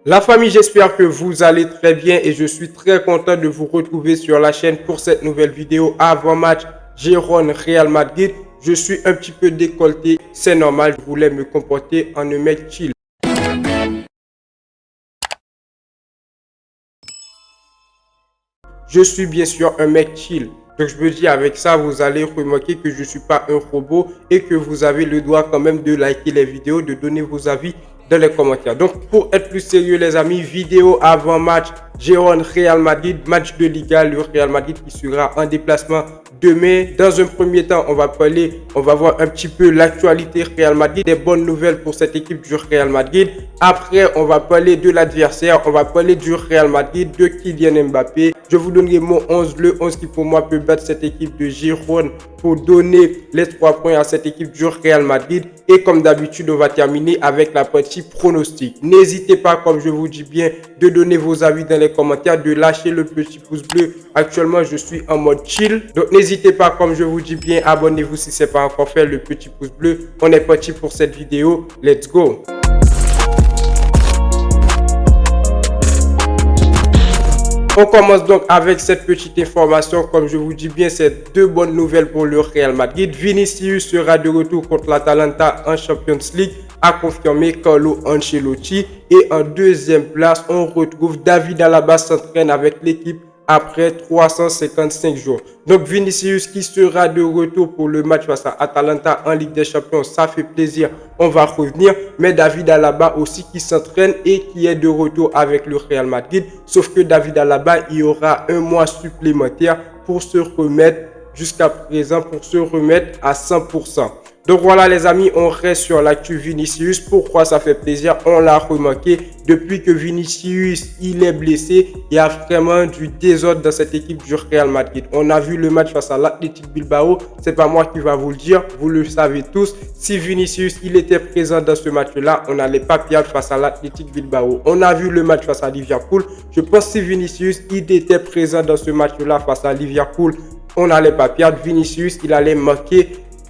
La famille, j'espère que vous allez très bien et je suis très content de vous retrouver sur la chaîne pour cette nouvelle vidéo avant match Girona Real Madrid. Je suis un petit peu décolleté, c'est normal, je voulais me comporter en un mec chill. Je suis bien sûr un mec chill. Donc je me dis avec ça, vous allez remarquer que je ne suis pas un robot et que vous avez le droit quand même de liker les vidéos, de donner vos avis dans les commentaires. Donc pour être plus sérieux les amis, vidéo avant match Girona Real Madrid, match de Liga, le Real Madrid qui sera en déplacement demain. Dans un premier temps, on va voir un petit peu l'actualité Real Madrid, des bonnes nouvelles pour cette équipe du Real Madrid. Après, on va parler de l'adversaire, on va parler du Real Madrid, de Kylian Mbappé. Je vous donnerai mon 11, le 11 qui pour moi peut battre cette équipe de Girona pour donner les 3 points à cette équipe du Real Madrid. Et comme d'habitude, on va terminer avec la partie pronostic. N'hésitez pas, comme je vous dis bien, de donner vos avis dans les commentaires, de lâcher le petit pouce bleu. Actuellement, je suis en mode chill. Donc, n'hésitez pas, comme je vous dis bien, abonnez-vous si ce n'est pas encore fait, le petit pouce bleu. On est parti pour cette vidéo. Let's go! On commence donc avec cette petite information. Comme je vous dis bien, c'est deux bonnes nouvelles pour le Real Madrid. Vinicius sera de retour contre l'Atalanta en Champions League, a confirmé Carlo Ancelotti. Et en deuxième place, on retrouve David Alaba s'entraîne avec l'équipe après 355 jours. Donc Vinicius qui sera de retour pour le match face à Atalanta en Ligue des Champions, ça fait plaisir, on va revenir. Mais David Alaba aussi qui s'entraîne et qui est de retour avec le Real Madrid. Sauf que David Alaba, il y aura un mois supplémentaire pour se remettre jusqu'à présent, pour se remettre à 100%. Donc voilà les amis, on reste sur l'actu Vinicius. Pourquoi ça fait plaisir? On l'a remarqué, depuis que Vinicius il est blessé, il y a vraiment du désordre dans cette équipe du Real Madrid. On a vu le match face à l'Athletic Bilbao, c'est pas moi qui va vous le dire, vous le savez tous. Si Vinicius il était présent dans ce match-là, on n'allait pas perdre face à l'Athletic Bilbao. On a vu le match face à Liverpool. Je pense que si Vinicius il était présent dans ce match-là face à Liverpool, on n'allait pas perdre. Vinicius il allait marquer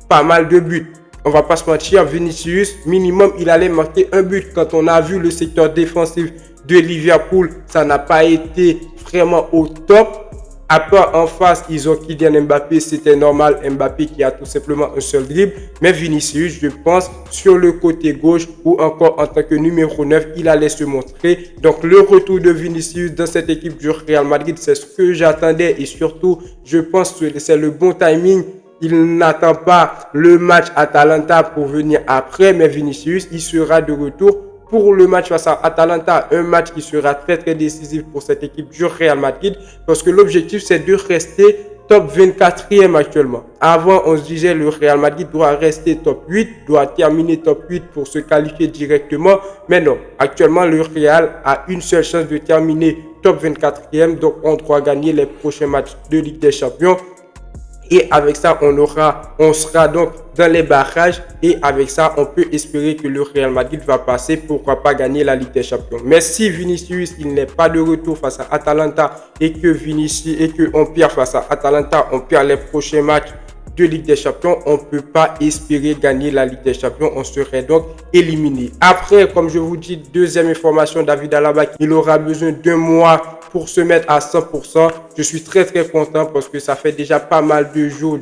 pas mal de buts. On va pas se mentir, Vinicius, minimum, il allait marquer un but. Quand on a vu le secteur défensif de Liverpool, ça n'a pas été vraiment au top. Après, en face, ils ont Kylian Mbappé, c'était normal. Mbappé qui a tout simplement un seul dribble. Mais Vinicius, je pense, sur le côté gauche ou encore en tant que numéro 9, il allait se montrer. Donc, le retour de Vinicius dans cette équipe du Real Madrid, c'est ce que j'attendais. Et surtout, je pense que c'est le bon timing. Il n'attend pas le match Atalanta pour venir après, mais Vinicius, il sera de retour pour le match face à Atalanta. Un match qui sera très très décisif pour cette équipe du Real Madrid parce que l'objectif c'est de rester top 24e actuellement. Avant, on se disait le Real Madrid doit rester top 8, doit terminer top 8 pour se qualifier directement. Mais non, actuellement le Real a une seule chance de terminer top 24e, donc on doit gagner les prochains matchs de Ligue des Champions. Et avec ça, on sera donc dans les barrages. Et avec ça, on peut espérer que le Real Madrid va passer. Pourquoi pas gagner la Ligue des Champions. Mais si Vinicius, il n'est pas de retour face à Atalanta et qu'on perd face à Atalanta, on perd les prochains matchs de Ligue des Champions, on ne peut pas espérer gagner la Ligue des Champions. On serait donc éliminé. Après, comme je vous dis, deuxième information, David Alaba, il aura besoin d'un mois pour se mettre à 100%. Je suis très très content parce que ça fait déjà pas mal de jours,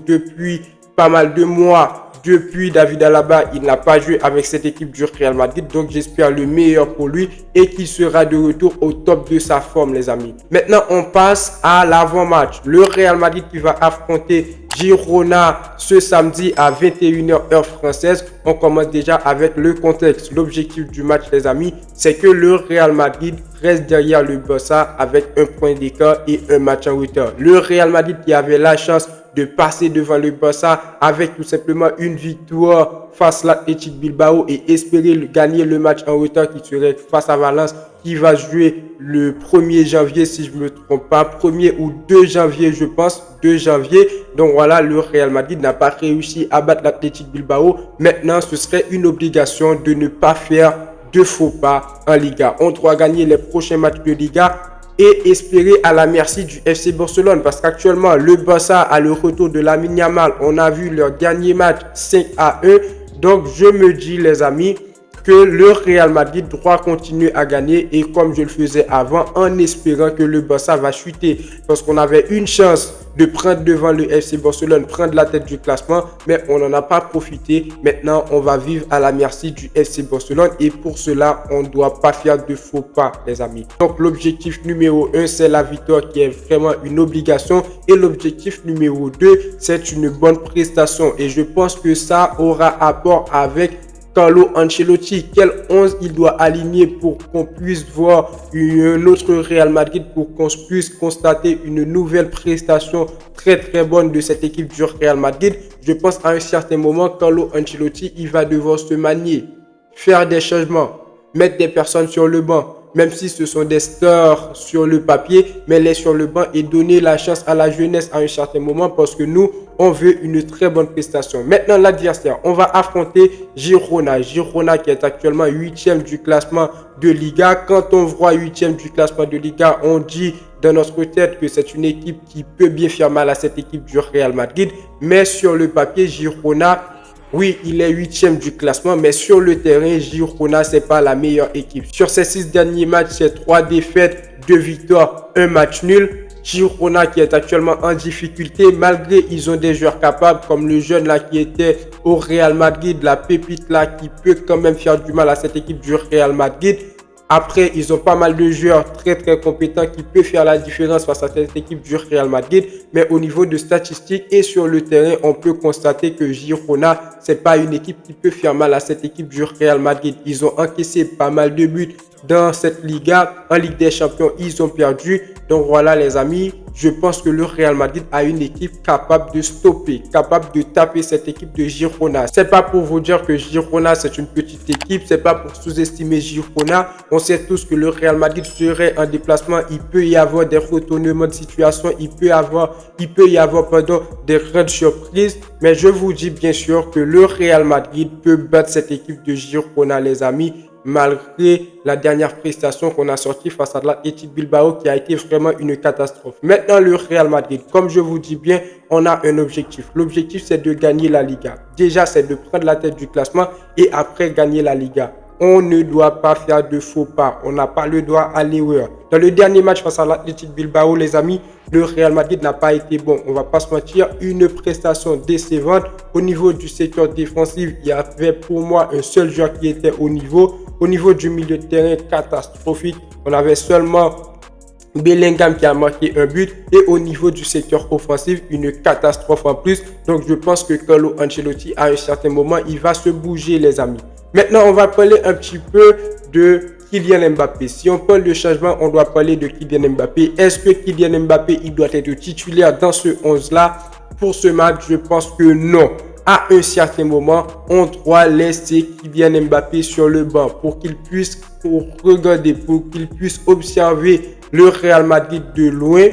pas mal de mois, depuis David Alaba, il n'a pas joué avec cette équipe du Real Madrid. Donc j'espère le meilleur pour lui et qu'il sera de retour au top de sa forme les amis. Maintenant on passe à l'avant-match. Le Real Madrid qui va affronter Girona ce samedi à 21h heure française. On commence déjà avec le contexte. L'objectif du match les amis, c'est que le Real Madrid reste derrière le Barça avec un point d'écart et un match en retard. Le Real Madrid qui avait la chance de passer devant le Barça avec tout simplement une victoire face à l'Athletic Bilbao et espérer gagner le match en retard qui serait face à Valence qui va jouer le 1er janvier si je ne me trompe pas, 1er ou 2 janvier je pense, 2 janvier. Donc voilà, le Real Madrid n'a pas réussi à battre l'Athletic Bilbao. Maintenant, ce serait une obligation de ne pas faire de faux pas en Liga. On doit gagner les prochains matchs de Liga et espérer à la merci du FC Barcelone parce qu'actuellement le Barça a le retour de Lamine Yamal. On a vu leur dernier match 5-1. Donc je me dis les amis, que le Real Madrid doit continuer à gagner et comme je le faisais avant, en espérant que le Barça va chuter. Parce qu'on avait une chance de prendre devant le FC Barcelone, prendre la tête du classement, mais on n'en a pas profité. Maintenant, on va vivre à la merci du FC Barcelone et pour cela, on ne doit pas faire de faux pas, les amis. Donc, l'objectif numéro 1, c'est la victoire qui est vraiment une obligation et l'objectif numéro 2, c'est une bonne prestation et je pense que ça aura rapport avec Carlo Ancelotti, quel 11 il doit aligner pour qu'on puisse voir un autre Real Madrid, pour qu'on puisse constater une nouvelle prestation très bonne de cette équipe du Real Madrid. Je pense à un certain moment, Carlo Ancelotti, il va devoir se manier, faire des changements, mettre des personnes sur le banc, même si ce sont des stars sur le papier, mais les sur le banc et donner la chance à la jeunesse à un certain moment parce que nous, on veut une très bonne prestation. Maintenant, l'adversaire, on va affronter Girona. Girona qui est actuellement 8e du classement de Liga. Quand on voit 8e du classement de Liga, on dit dans notre tête que c'est une équipe qui peut bien faire mal à cette équipe du Real Madrid. Mais sur le papier, Girona, oui, il est 8e du classement, mais sur le terrain, Girona, c'est pas la meilleure équipe. Sur ces 6 derniers matchs, c'est 3 défaites, 2 victoires, 1 match nul. Girona qui est actuellement en difficulté, malgré ils ont des joueurs capables comme le jeune là qui était au Real Madrid, la pépite là qui peut quand même faire du mal à cette équipe du Real Madrid. Après, ils ont pas mal de joueurs très compétents qui peuvent faire la différence face à cette équipe du Real Madrid. Mais au niveau de statistiques et sur le terrain, on peut constater que Girona, c'est pas une équipe qui peut faire mal à cette équipe du Real Madrid. Ils ont encaissé pas mal de buts dans cette Liga. En Ligue des Champions, ils ont perdu. Donc voilà les amis, je pense que le Real Madrid a une équipe capable de stopper, capable de taper cette équipe de Girona. C'est pas pour vous dire que Girona c'est une petite équipe, c'est pas pour sous-estimer Girona. On sait tous que le Real Madrid serait en déplacement, il peut y avoir des retournements de situation, il peut y avoir des grandes surprises. Mais je vous dis bien sûr que le Real Madrid peut battre cette équipe de Girona les amis, malgré la dernière prestation qu'on a sortie face à l'Athletic Bilbao qui a été vraiment une catastrophe. Maintenant, le Real Madrid, comme je vous dis bien, on a un objectif. L'objectif, c'est de gagner la Liga. Déjà, c'est de prendre la tête du classement et après gagner la Liga. On ne doit pas faire de faux pas. On n'a pas le droit à l'erreur. Dans le dernier match face à l'Athletic Bilbao, les amis, le Real Madrid n'a pas été bon. On va pas se mentir, une prestation décevante. Au niveau du secteur défensif, il y avait pour moi un seul joueur qui était au niveau. Au niveau du milieu de terrain, catastrophique. On avait seulement Bellingham qui a marqué un but et au niveau du secteur offensif, une catastrophe en plus. Donc, je pense que Carlo Ancelotti, à un certain moment, il va se bouger, les amis. Maintenant, on va parler un petit peu de Kylian Mbappé. Si on parle de changement, on doit parler de Kylian Mbappé. Est-ce que Kylian Mbappé, il doit être titulaire dans ce 11-là pour ce match? Je pense que non. À un certain moment, on doit laisser Kylian Mbappé sur le banc pour qu'il puisse regarder, pour qu'il puisse observer le Real Madrid de loin,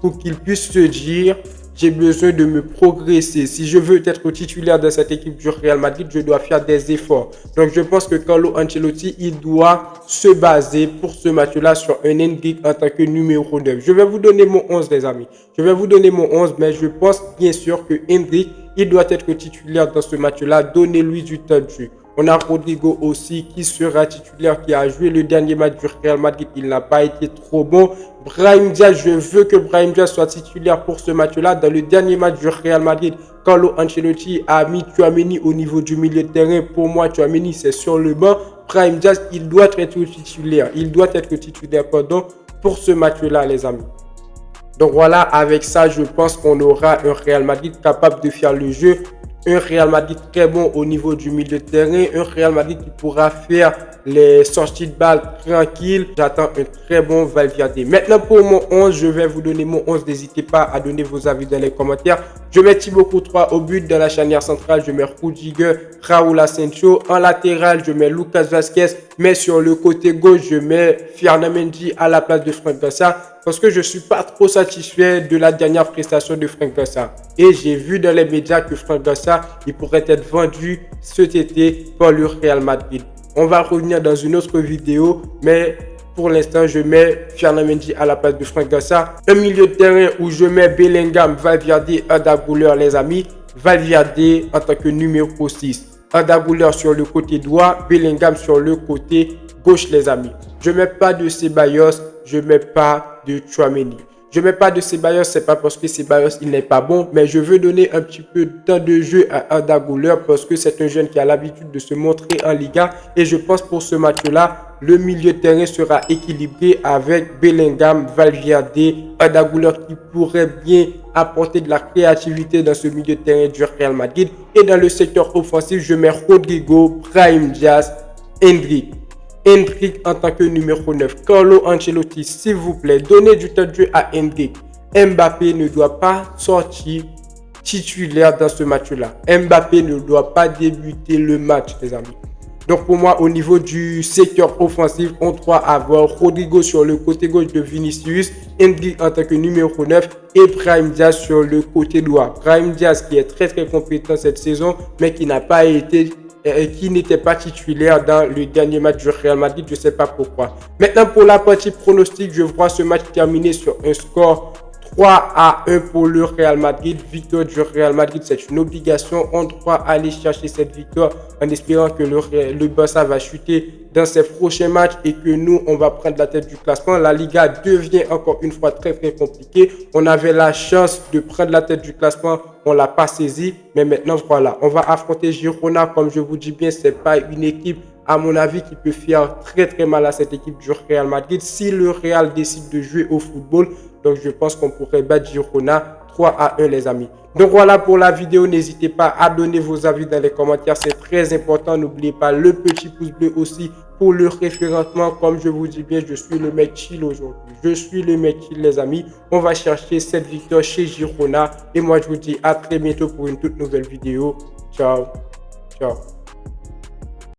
pour qu'il puisse se dire j'ai besoin de me progresser. Si je veux être titulaire de cette équipe du Real Madrid, je dois faire des efforts. Donc, je pense que Carlo Ancelotti, il doit se baser pour ce match-là sur un Endrick en tant que numéro 9. Je vais vous donner mon 11, les amis. Je vais vous donner mon 11, mais je pense bien sûr que Endrick, il doit être titulaire dans ce match-là. Donnez-lui du temps de jeu. On a Rodrigo aussi qui sera titulaire, qui a joué le dernier match du Real Madrid. Il n'a pas été trop bon. Brahim Diaz, je veux que Brahim Diaz soit titulaire pour ce match-là. Dans le dernier match du Real Madrid, Carlo Ancelotti a mis Tchouaméni au niveau du milieu de terrain. Pour moi, Tchouaméni, c'est sur le banc. Brahim Diaz, il doit être titulaire. Pour ce match-là, les amis. Donc voilà, avec ça, je pense qu'on aura un Real Madrid capable de faire le jeu. Un Real Madrid très bon au niveau du milieu de terrain. Un Real Madrid qui pourra faire les sorties de balles tranquilles. J'attends un très bon Valverde. Maintenant pour mon 11, je vais vous donner mon 11. N'hésitez pas à donner vos avis dans les commentaires. Je mets Thibaut Courtois au but. Dans la charnière centrale, je mets Rudiger, Raúl Asensio. En latéral, je mets Lucas Vázquez. Mais sur le côté gauche, je mets Fernand Mendy à la place de Franck Garcia. Parce que je ne suis pas trop satisfait de la dernière prestation de Franck Garcia. Et j'ai vu dans les médias que Franck Garcia, il pourrait être vendu cet été par le Real Madrid. On va revenir dans une autre vidéo, mais pour l'instant, je mets Fernand Mendy à la place de Franck Garcia. Un milieu de terrain où je mets Bellingham, Valverde, Arda Güler, les amis. Valverde en tant que numéro 6. Arda Güler sur le côté droit, Bellingham sur le côté gauche, les amis. Je ne mets pas de Ceballos, je ne mets pas de Tchouaméni. Je ne mets pas de Ceballos, c'est pas parce que Ceballos il n'est pas bon, mais je veux donner un petit peu de temps de jeu à Arda Güler parce que c'est un jeune qui a l'habitude de se montrer en Liga. Et je pense pour ce match-là, le milieu de terrain sera équilibré avec Bellingham, Valverde, Arda Güler qui pourrait bien apporter de la créativité dans ce milieu de terrain du Real Madrid. Et dans le secteur offensif, je mets Rodrigo, Brahim Diaz, Endrick. Endrick en tant que numéro 9. Carlo Ancelotti, s'il vous plaît, donnez du temps de jeu à Endrick. Mbappé ne doit pas sortir titulaire dans ce match-là. Mbappé ne doit pas débuter le match, les amis. Donc pour moi, au niveau du secteur offensif, on doit avoir Rodrigo sur le côté gauche de Vinicius, Endrick en tant que numéro 9 et Brahim Diaz sur le côté droit. Brahim Diaz qui est très compétent cette saison, mais qui n'a pas été qui n'était pas titulaire dans le dernier match du Real Madrid, je ne sais pas pourquoi. Maintenant, pour la partie pronostic, je vois ce match terminer sur un score 3-1 pour le Real Madrid. Victoire du Real Madrid, c'est une obligation. On doit aller chercher cette victoire en espérant que le Barça va chuter dans ses prochains matchs et que nous, on va prendre la tête du classement. La Liga devient encore une fois très compliquée. On avait la chance de prendre la tête du classement. On ne l'a pas saisi. Mais maintenant, voilà, on va affronter Girona. Comme je vous dis bien, ce n'est pas une équipe, à mon avis, qui peut faire très mal à cette équipe du Real Madrid. Si le Real décide de jouer au football, donc je pense qu'on pourrait battre Girona 3-1, les amis. Donc voilà pour la vidéo. N'hésitez pas à donner vos avis dans les commentaires. C'est très important. N'oubliez pas le petit pouce bleu aussi pour le référencement. Comme je vous dis bien, je suis le mec chill aujourd'hui. Je suis le mec chill, les amis. On va chercher cette victoire chez Girona. Et moi, je vous dis à très bientôt pour une toute nouvelle vidéo. Ciao. Ciao.